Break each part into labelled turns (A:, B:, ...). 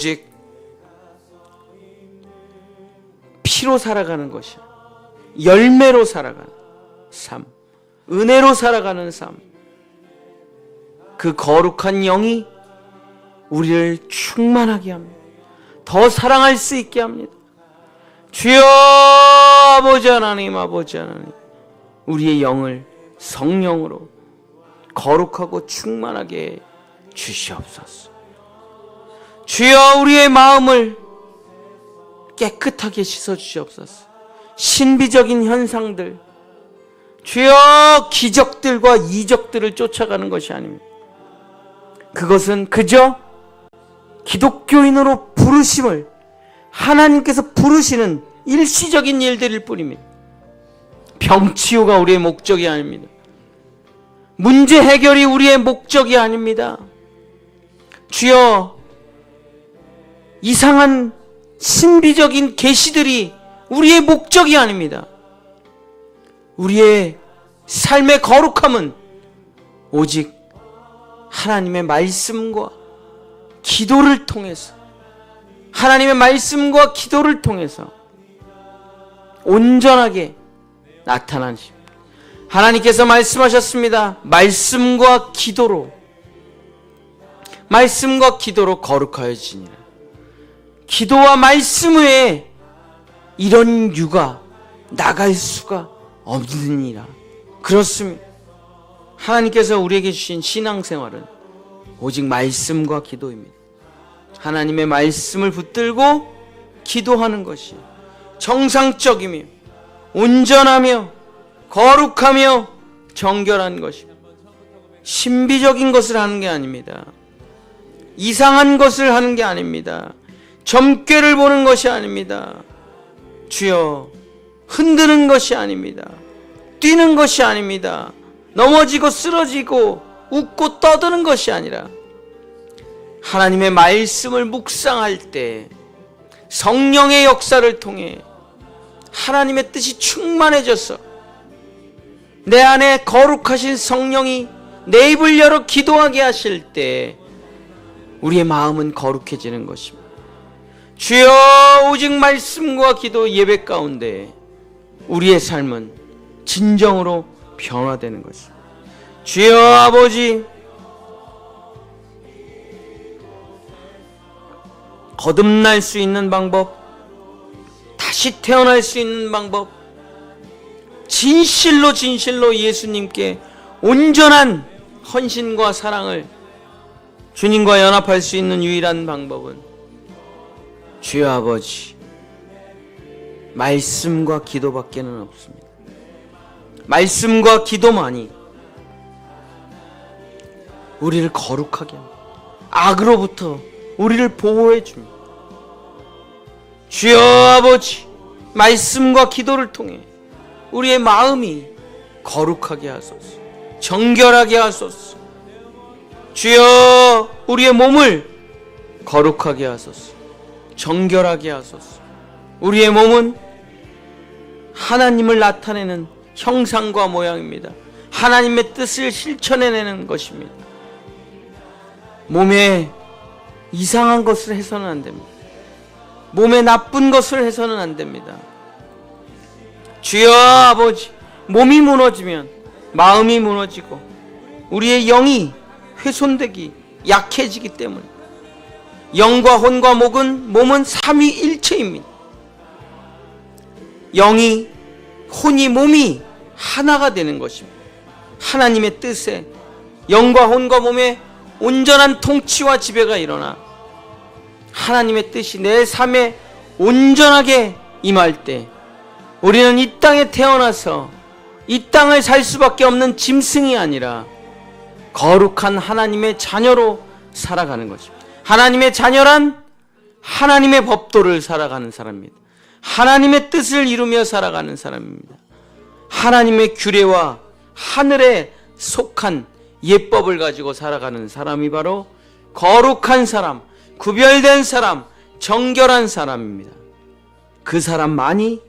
A: 오직 피로 살아가는 것이야. 열매로 살아가는 삶, 은혜로 살아가는 삶, 그 거룩한 영이 우리를 충만하게 합니다. 더 사랑할 수 있게 합니다. 주여 아버지 하나님, 아버지 하나님, 우리의 영을 성령으로 거룩하고 충만하게 주시옵소서. 주여 우리의 마음을 깨끗하게 씻어주시옵소서. 신비적인 현상들, 주여 기적들과 이적들을 쫓아가는 것이 아닙니다. 그것은 그저 기독교인으로 부르심을 하나님께서 부르시는 일시적인 일들일 뿐입니다. 병치유가 우리의 목적이 아닙니다. 문제 해결이 우리의 목적이 아닙니다. 주여 이상한 신비적인 계시들이 우리의 목적이 아닙니다. 우리의 삶의 거룩함은 오직 하나님의 말씀과 기도를 통해서, 하나님의 말씀과 기도를 통해서 온전하게 나타나십니다. 하나님께서 말씀하셨습니다. 말씀과 기도로 거룩하여지니라. 기도와 말씀 외에 이런 유가 나갈 수가 없느니라. 그렇습니다. 하나님께서 우리에게 주신 신앙생활은 오직 말씀과 기도입니다. 하나님의 말씀을 붙들고 기도하는 것이 정상적이며 온전하며 거룩하며 정결한 것입니다. 신비적인 것을 하는 게 아닙니다. 이상한 것을 하는 게 아닙니다. 점괘를 보는 것이 아닙니다. 주여 흔드는 것이 아닙니다. 뛰는 것이 아닙니다. 넘어지고 쓰러지고 웃고 떠드는 것이 아니라 하나님의 말씀을 묵상할 때 성령의 역사를 통해 하나님의 뜻이 충만해져서 내 안에 거룩하신 성령이 내 입을 열어 기도하게 하실 때 우리의 마음은 거룩해지는 것입니다. 주여 오직 말씀과 기도 예배 가운데 우리의 삶은 진정으로 변화되는 것입니다. 주여 아버지, 거듭날 수 있는 방법, 다시 태어날 수 있는 방법, 진실로 예수님께 온전한 헌신과 사랑을 주님과 연합할 수 있는 유일한 방법은 주여 아버지, 말씀과 기도밖에는 없습니다. 말씀과 기도만이 우리를 거룩하게 합니다. 악으로부터 우리를 보호해 줍니다. 주여 아버지, 말씀과 기도를 통해 우리의 마음이 거룩하게 하소서, 정결하게 하소서. 주여 우리의 몸을 거룩하게 하소서, 정결하게 하소서. 우리의 몸은 하나님을 나타내는 형상과 모양입니다. 하나님의 뜻을 실천해내는 것입니다. 몸에 이상한 것을 해서는 안 됩니다. 몸에 나쁜 것을 해서는 안 됩니다. 주여 아버지, 몸이 무너지면 마음이 무너지고 우리의 영이 훼손되기, 약해지기 때문에 영과 혼과 몸은 삼위일체입니다. 영이, 혼이, 몸이 하나가 되는 것입니다. 하나님의 뜻에 영과 혼과 몸의 온전한 통치와 지배가 일어나 하나님의 뜻이 내 삶에 온전하게 임할 때 우리는 이 땅에 태어나서 이 땅을 살 수밖에 없는 짐승이 아니라 거룩한 하나님의 자녀로 살아가는 것입니다. 하나님의 자녀란 하나님의 법도를 살아가는 사람입니다. 하나님의 뜻을 이루며 살아가는 사람입니다. 하나님의 규례와 하늘에 속한 예법을 가지고 살아가는 사람이 바로 거룩한 사람, 구별된 사람, 정결한 사람입니다. 그 사람만이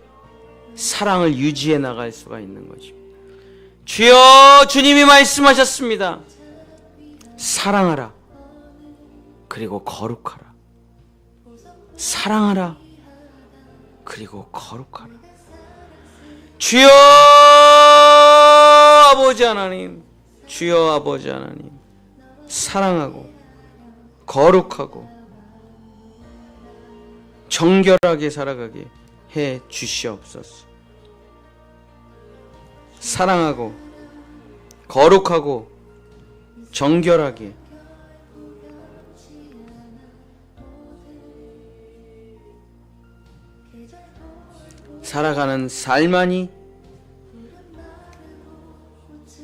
A: 사랑을 유지해 나갈 수가 있는 것입니다. 주여, 주님이 말씀하셨습니다. 사랑하라, 그리고 거룩하라. 사랑하라. 그리고 거룩하라. 주여 아버지 하나님, 주여 아버지 하나님, 사랑하고 거룩하고 정결하게 살아가게 해 주시옵소서. 사랑하고 거룩하고 정결하게 살아가는 삶만이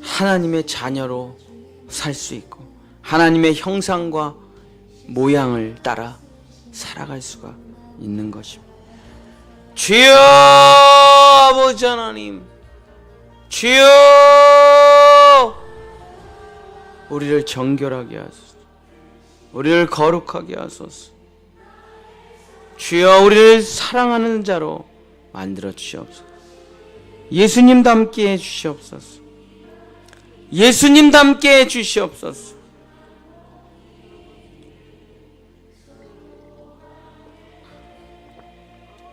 A: 하나님의 자녀로 살 수 있고 하나님의 형상과 모양을 따라 살아갈 수가 있는 것입니다. 주여 아버지 하나님, 주여 우리를 정결하게 하소서. 우리를 거룩하게 하소서. 주여 우리를 사랑하는 자로 만들어 주시옵소서. 예수님 닮게 해 주시옵소서. 예수님 닮게 해 주시옵소서.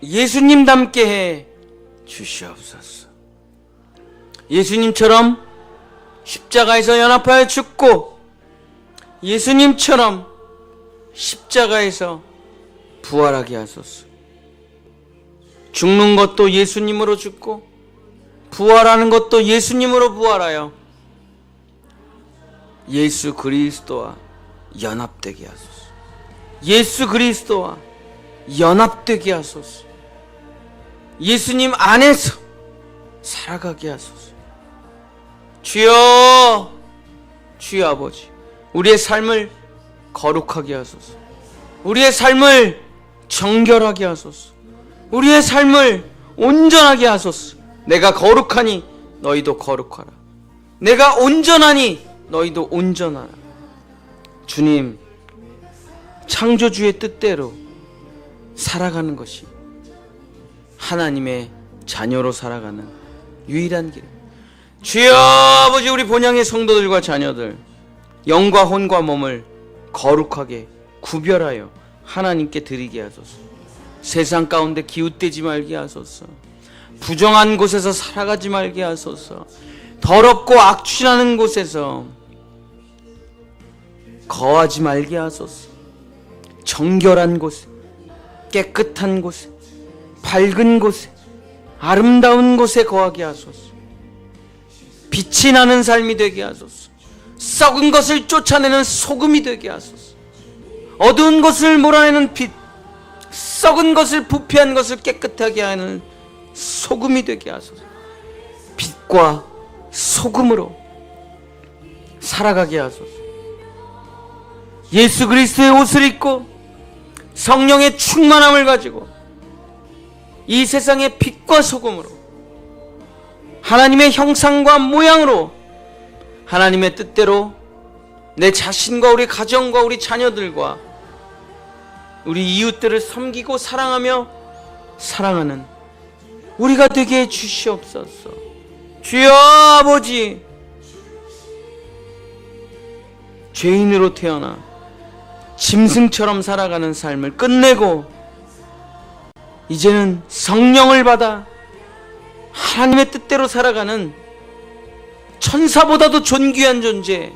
A: 예수님 닮게 해 주시옵소서. 예수님처럼 십자가에서 연합하여 죽고 예수님처럼 십자가에서 부활하게 하소서. 죽는 것도 예수님으로 죽고 부활하는 것도 예수님으로 부활하여 예수 그리스도와 연합되게 하소서. 예수 그리스도와 연합되게 하소서. 예수님 안에서 살아가게 하소서. 주여, 주여 아버지, 우리의 삶을 거룩하게 하소서. 우리의 삶을 정결하게 하소서. 우리의 삶을 온전하게 하소서. 내가 거룩하니 너희도 거룩하라. 내가 온전하니 너희도 온전하라. 주님, 창조주의 뜻대로 살아가는 것이 하나님의 자녀로 살아가는 유일한 길. 주여 아버지, 우리 본향의 성도들과 자녀들 영과 혼과 몸을 거룩하게 구별하여 하나님께 드리게 하소서. 세상 가운데 기웃대지 말게 하소서. 부정한 곳에서 살아가지 말게 하소서. 더럽고 악취나는 곳에서 거하지 말게 하소서. 정결한 곳에, 깨끗한 곳에, 밝은 곳에, 아름다운 곳에 거하게 하소서. 빛이 나는 삶이 되게 하소서. 썩은 것을 쫓아내는 소금이 되게 하소서. 어두운 것을 몰아내는 빛, 썩은 것을, 부패한 것을 깨끗하게 하는 소금이 되게 하소서. 빛과 소금으로 살아가게 하소서. 예수 그리스도의 옷을 입고 성령의 충만함을 가지고 이 세상의 빛과 소금으로 하나님의 형상과 모양으로 하나님의 뜻대로 내 자신과 우리 가정과 우리 자녀들과 우리 이웃들을 섬기고 사랑하며 사랑하는 우리가 되게 해 주시옵소서. 주여 아버지, 죄인으로 태어나 짐승처럼 살아가는 삶을 끝내고 이제는 성령을 받아 하나님의 뜻대로 살아가는 천사보다도 존귀한 존재,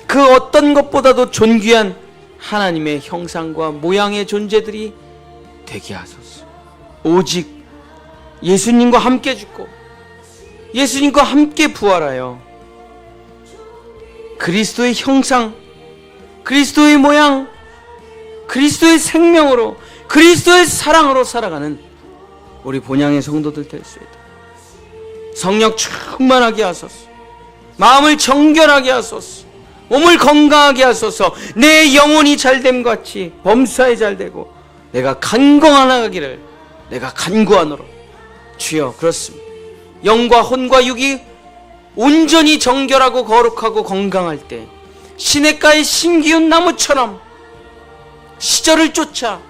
A: 그 어떤 것보다도 존귀한 하나님의 형상과 모양의 존재들이 되게 하소서. 오직 예수님과 함께 죽고 예수님과 함께 부활하여 그리스도의 형상, 그리스도의 모양, 그리스도의 생명으로, 그리스도의 사랑으로 살아가는 우리 본향의 성도들 될 수 있도록 성령 충만하게 하소서. 마음을 정결하게 하소서. 몸을 건강하게 하소서. 내 영혼이 잘됨 같이 범사에 잘되고 내가 간공하나가기를 내가 간구하노라. 주여, 그렇습니다. 영과 혼과 육이 온전히 정결하고 거룩하고 건강할 때 시냇가의 심기운 나무처럼 시절을 쫓아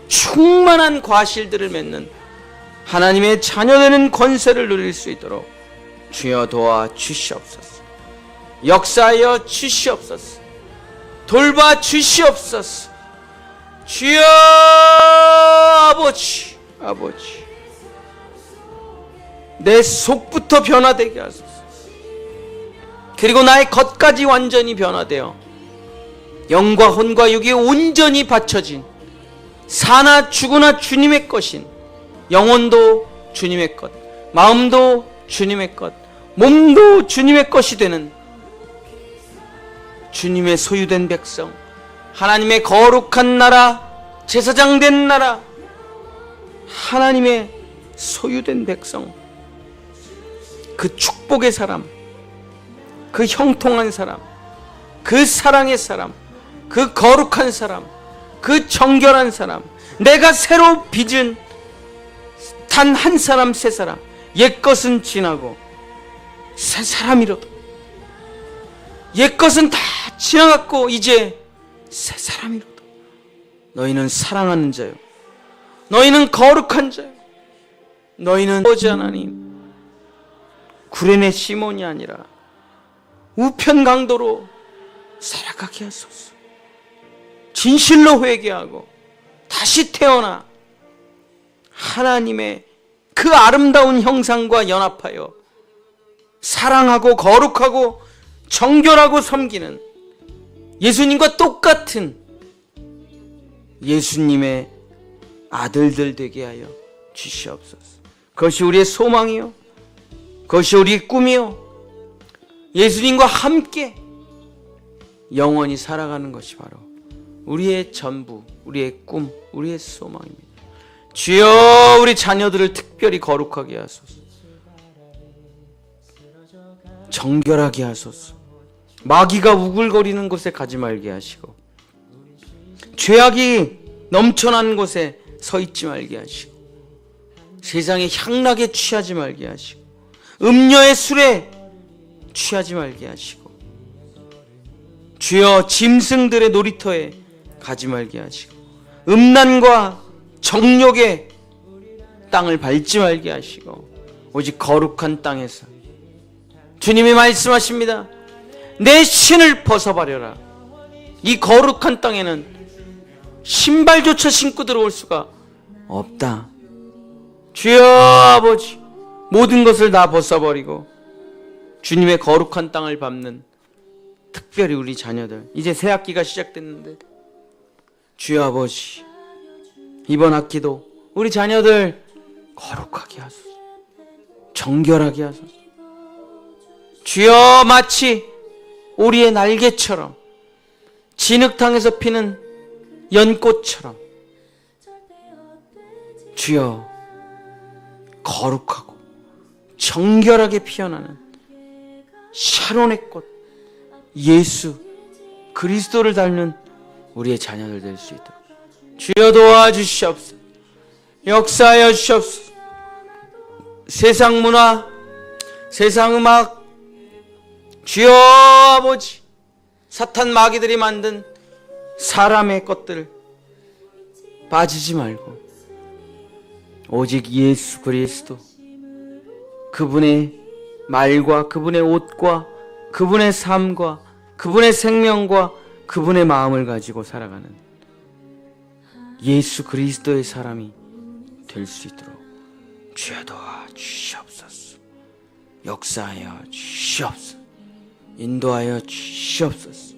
A: 충만한 과실들을 맺는 하나님의 자녀되는 권세를 누릴 수 있도록 주여 도와 주시옵소서. 역사하여 주시옵소서. 돌봐 주시옵소서. 주여 아버지, 아버지, 내 속부터 변화되게 하소서. 그리고 나의 겉까지 완전히 변화되어 영과 혼과 육이 온전히 받쳐진 사나 죽으나 주님의 것인 영혼도 주님의 것, 마음도 주님의 것, 몸도 주님의 것이 되는 주님의 소유된 백성, 하나님의 거룩한 나라, 제사장된 나라, 하나님의 소유된 백성, 그 축복의 사람, 그 형통한 사람, 그 사랑의 사람, 그 거룩한 사람, 그 정결한 사람, 내가 새로 빚은 단 한 사람, 새 사람, 옛것은 지나고 새 사람이로다. 옛것은 다 지나갔고 이제 새 사람이로다. 너희는 사랑하는 자요, 너희는 거룩한 자요, 너희는 아버지 하나님, 구레네 시몬이 아니라 우편 강도로 살아가게 하소서. 진실로 회개하고 다시 태어나 하나님의 그 아름다운 형상과 연합하여 사랑하고 거룩하고 정결하고 섬기는 예수님과 똑같은 예수님의 아들들 되게 하여 주시옵소서. 그것이 우리의 소망이요, 그것이 우리의 꿈이요, 예수님과 함께 영원히 살아가는 것이 바로 우리의 전부, 우리의 꿈, 우리의 소망입니다. 주여, 우리 자녀들을 특별히 거룩하게 하소서. 정결하게 하소서. 마귀가 우글거리는 곳에 가지 말게 하시고, 죄악이 넘쳐난 곳에 서 있지 말게 하시고, 세상의 향락에 취하지 말게 하시고, 음료의 술에 취하지 말게 하시고, 주여, 짐승들의 놀이터에 가지 말게 하시고, 음란과 정욕의 땅을 밟지 말게 하시고, 오직 거룩한 땅에서 주님이 말씀하십니다. 내 신을 벗어버려라. 이 거룩한 땅에는 신발조차 신고 들어올 수가 없다. 주여 아버지, 모든 것을 다 벗어버리고 주님의 거룩한 땅을 밟는 특별히 우리 자녀들, 이제 새 학기가 시작됐는데 주여 아버지, 이번 학기도 우리 자녀들 거룩하게 하소서, 정결하게 하소서. 주여, 마치 오리의 날개처럼, 진흙탕에서 피는 연꽃처럼 주여, 거룩하고 정결하게 피어나는 샤론의 꽃 예수 그리스도를 닮는 우리의 자녀들 될 수 있도록 주여 도와주시옵소서. 역사하여 주시옵소서. 세상 문화, 세상 음악, 주여 아버지, 사탄 마귀들이 만든 사람의 것들 빠지지 말고 오직 예수 그리스도, 그분의 말과 그분의 옷과 그분의 삶과 그분의 생명과 그분의 마음을 가지고 살아가는 예수 그리스도의 사람이 될 수 있도록 주여 도와주시옵소서. 역사하여 주시옵소서. 인도하여 주시옵소서.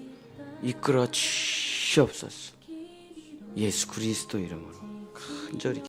A: 이끌어 주시옵소서. 예수 그리스도 이름으로 간절히